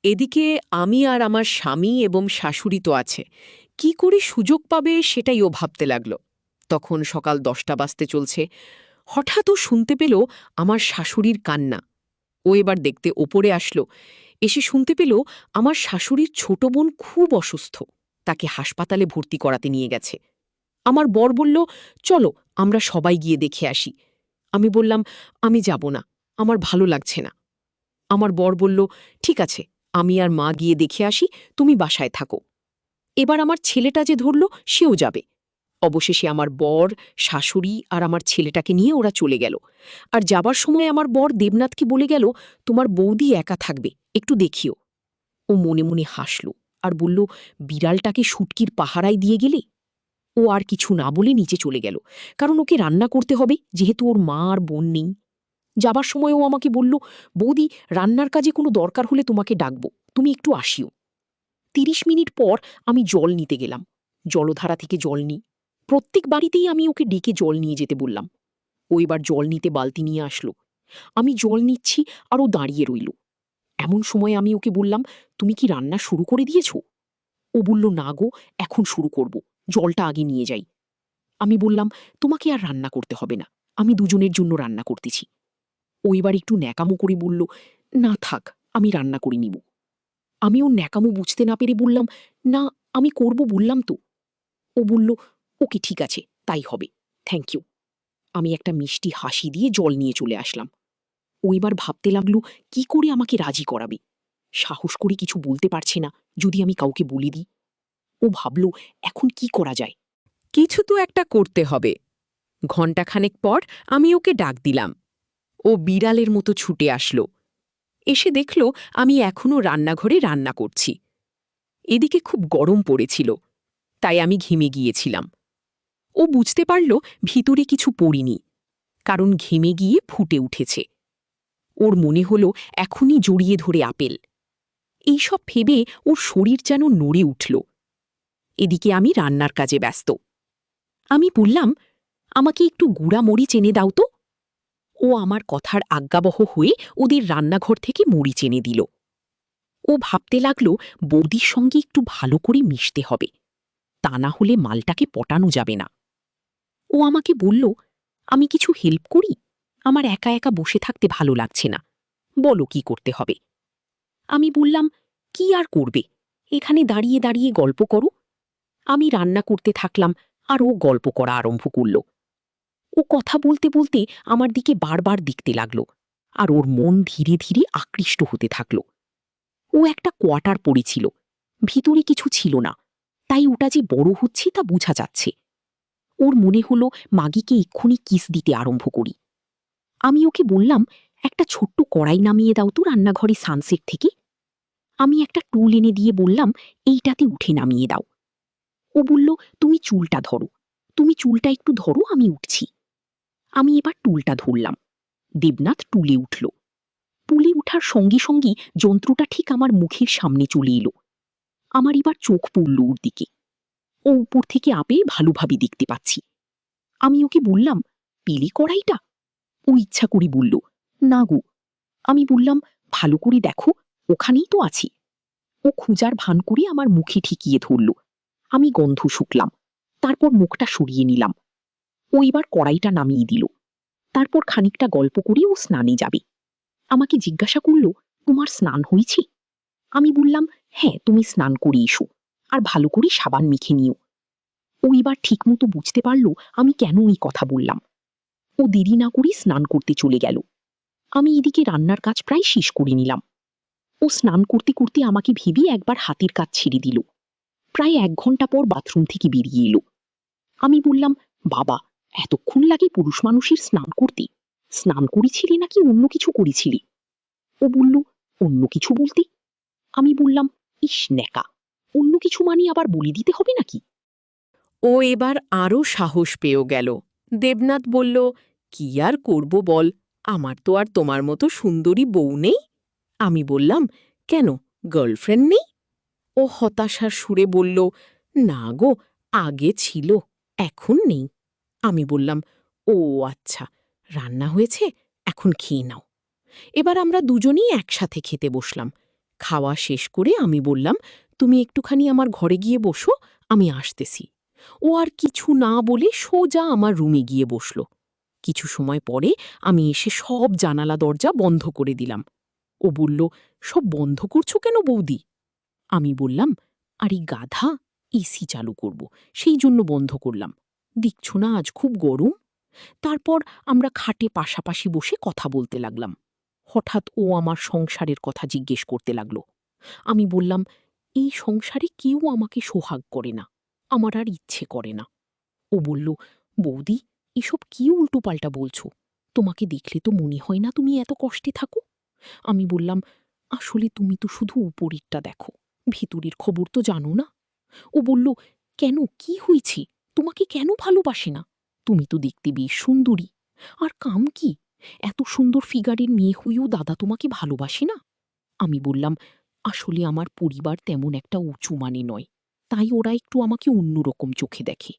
এদিকে আমি আর আমার স্বামী এবং শাশুড়ি তো আছে, কি করে সুযোগ পাবে সেটাই ও ভাবতে লাগল। তখন সকাল 10টা বাজতে চলছে। হঠাৎ ও শুনতে পেল আমার শাশুড়ির কান্না। ও এবার দেখতে ওপরে আসলো, এসে শুনতে পেল আমার শাশুড়ির ছোট বোন খুব অসুস্থ, তাকে হাসপাতালে ভর্তি করাতে নিয়ে গেছে। আমার বর বলল, চলো আমরা সবাই গিয়ে দেখে আসি। আমি বললাম, আমি যাব না, আমার ভালো লাগছে না। আমার বর বলল, ঠিক আছে, আমি আর মা গিয়ে দেখে আসি, তুমি বাসায় থাকো। এবার আমার ছেলেটা যে ধরল সেও যাবে। অবশেষে আমার বর, শাশুড়ি আর আমার ছেলেটাকে নিয়ে ওরা চলে গেল। আর যাবার সময় আমার বর দেবনাথকে বলে গেল, তোমার বৌদি একা থাকবে, একটু দেখিও। ও মনে মনে হাসল আর বলল, বিড়ালটাকে শুটকির পাহারায় দিয়ে গেলে। ও আর কিছু না বলে নিচে চলে গেল, কারণ ওকে রান্না করতে হবে, যেহেতু ওর মা আর বোন নেই। যাবার সময় ও আমাকে বলল, বৌদি, রান্নার কাজে কোনো দরকার হলে তোমাকে ডাকবো, তুমি একটু আসিও। 30 মিনিট পর আমি জল নিতে গেলাম। জলধারা থেকে জল নিই। প্রত্যেক বাড়িতেই আমি ওকে ডেকে জল নিয়ে যেতে বললাম। ও এবার জল নিতে বালতি নিয়ে আসলো। আমি জল নিচ্ছি আর ও দাঁড়িয়ে রইল। এমন সময় আমি ওকে বললাম, তুমি কি রান্না শুরু করে দিয়েছ? ও বলল, না গো, এখন শুরু করব, জলটা আগে নিয়ে যাই। আমি বললাম, তোমাকে আর রান্না করতে হবে না, আমি দুজনের জন্য রান্না করতেছি। ও এবার একটু ন্যাকামো করে বলল, না থাক, আমি রান্না করে নিব। আমি ওর ন্যাকামো বুঝতে না পেরে বললাম, না, আমি করব বললাম তো। ও বলল, ওকে ঠিক আছে, তাই হবে, থ্যাংক ইউ। আমি একটা মিষ্টি হাসি দিয়ে জল নিয়ে চলে আসলাম। ও এবার ভাবতে লাগলো কি করে আমাকে রাজি করাবে। সাহস করে কিছু বলতে পারছে না, যদি আমি কাউকে বলে দিই। ও ভাবল, এখন কি করা যায়? কিছু তো একটা করতে হবে। ঘণ্টাখানেক পর আমি ওকে ডাক দিলাম। ও বিড়ালের মতো ছুটে আসলো। এসে দেখল আমি এখনো রান্নাঘরে রান্না করছি। এদিকে খুব গরম পড়েছিল, তাই আমি ঘেমে গিয়েছিলাম। ও বুঝতে পারল ভিতরে কিছু পড়িনি, কারণ ঘেমে গিয়ে ফুটে উঠেছে। ওর মনে হলো এখনই জড়িয়ে ধরে আপেল। এইসব ভেবে ওর শরীর যেন নড়ে উঠল। এদিকে আমি রান্নার কাজে ব্যস্ত। আমি বললাম, আমাকে একটু গুঁড়া মরিচ এনে দাও তো। ও আমার কথার আজ্ঞাবহ হয়ে ওদের রান্নাঘর থেকে মরিচ এনে দিল। ও ভাবতে লাগল বৌদির সঙ্গে একটু ভালো করে মিশতে হবে, তা না হলে মালটাকে পটানো যাবে না। ও আমাকে বলল, আমি কিছু হেল্প করি? আমার একা একা বসে থাকতে ভালো লাগছে না, বলো কি করতে হবে। আমি বললাম, কি আর করবে, এখানে দাঁড়িয়ে দাঁড়িয়ে গল্প করো। আমি রান্না করতে থাকলাম আর ও গল্প করা আরম্ভ করল। ও কথা বলতে বলতে আমার দিকে বারবার দেখতে লাগল, আর ওর মন ধীরে ধীরে আকৃষ্ট হতে থাকল। ও একটা কোয়ার্টার পড়েছিল, ভিতরে কিছু ছিল না, তাই ওটা যে বড় হচ্ছে তা বোঝা যাচ্ছে। ওর মনে হলো মাগিকে এক্ষুনি কিস দিতে আরম্ভ করি। আমি ওকে বললাম, একটা ছোট্ট কড়াই নামিয়ে দাও তো রান্নাঘরে সানসেট থেকে। আমি একটা টুল এনে দিয়ে বললাম, এইটাতে উঠে নামিয়ে দাও। ও বলল, তুমি চুলটা ধরো, তুমি চুলটা একটু ধরো, আমি উঠছি। আমি এবার টুলটা ধরলাম। দেবনাথ টুলে উঠল। টুলে উঠার সঙ্গে সঙ্গে যন্ত্রটা ঠিক আমার মুখের সামনে চলে এলো। আমার এবার চোখ পড়ল ওর দিকে। ও উপর থেকে আপেল ভালোভাবে দেখতে পাচ্ছি। আমি ওকে বললাম, পেলে কড়াইটা? ও ইচ্ছা করে বলল, না গো। আমি বললাম, ভালো করে দেখো, ওখানেই তো আছি। ও খুঁজার ভান করে আমার মুখে ঠেকিয়ে ধরল। আমি গন্ধ শুকলাম, তারপর মুখটা সরিয়ে নিলাম। ও এবার কড়াইটা নামিয়ে দিল। তারপর খানিকটা গল্প করে ও স্নানে যাবে। আমাকে জিজ্ঞাসা করল, তোমার স্নান হয়েছে? আমি বললাম, হ্যাঁ, তুমি স্নান করে এসো, আর ভালো করে সাবান মেখে নিও। ও এবার ঠিকমতো বুঝতে পারল আমি কেন এই কথা বললাম। ও দেরি না করে স্নান করতে চলে গেল। আমি এদিকে রান্নার কাজ প্রায় শেষ করে নিলাম। ও স্নান করতে করতে আমাকে ভেবে একবার হাতের কাজ ছেড়ে দিল। প্রায় 1 ঘন্টা পর বাথরুম থেকে বেরিয়ে এলো। আমি বললাম, বাবা, এতক্ষণ লাগে পুরুষ মানুষের স্নান করতে? স্নান করেছিলি নাকি অন্য কিছু করেছিলি? ও বলল, অন্য কিছু বলতে? আমি বললাম, ইস নেকা, অন্য কিছু মানে আবার বলে দিতে হবে নাকি? ও এবার আরও সাহস পেয়েও গেল। দেবনাথ বলল, কি আর করব বল, আমার তো আর তোমার মতো সুন্দরী বউ নেই। আমি বললাম, কেন, গার্লফ্রেন্ড নেই? ও হতাশার সুরে বলল, না গো, আগে ছিল, এখন নেই। আমি বললাম, ও আচ্ছা, রান্না হয়েছে, এখন খেয়ে নাও। এবার আমরা দুজনেই একসাথে খেতে বসলাম। খাওয়া শেষ করে আমি বললাম, তুমি একটুখানি আমার ঘরে গিয়ে বসো, আমি আসতেছি। ও আর কিছু না বলে সোজা আমার রুমে গিয়ে বসল। কিছু সময় পরে আমি এসে সব জানালা দরজা বন্ধ করে দিলাম। ও বলল, সব বন্ধ করছো কেন বৌদি? আমি বললাম, আরে গাধা, এসি চালু করব, সেই জন্য বন্ধ করলাম। দেখছো না আজ খুব গরম। তারপর আমরা খাটে পাশাপাশি বসে কথা বলতে লাগলাম। হঠাৎ ও আমার সংসারের কথা জিজ্ঞেস করতে লাগল। আমি বললাম, এই সংসারে কেউ আমাকে সোহাগ করে না, আমার আর ইচ্ছে করে না। ও বলল, বৌদি, এসব কি উল্টোপাল্টা বলছো? তোমাকে দেখলে তো মনে হয় না তুমি এত কষ্টে থাকো। আমি বললাম, আসলে তুমি তো শুধু উপরেরটা দেখো, ভিতরের খবর তো জানো না। ও বলল, কেন, কি হয়েছে? তোমাকে কেন ভালোবাসে না? তুমি তো দেখতে বেশ সুন্দরী। আর কাম কি, এত সুন্দর ফিগারের মেয়ে হয়েও দাদা তোমাকে ভালোবাসে না? আমি বললাম, আসলে আমার পরিবার তেমন একটা উঁচু মানে নয়, তাই ওরা একটু আমাকে অন্যরকম চোখে দেখে।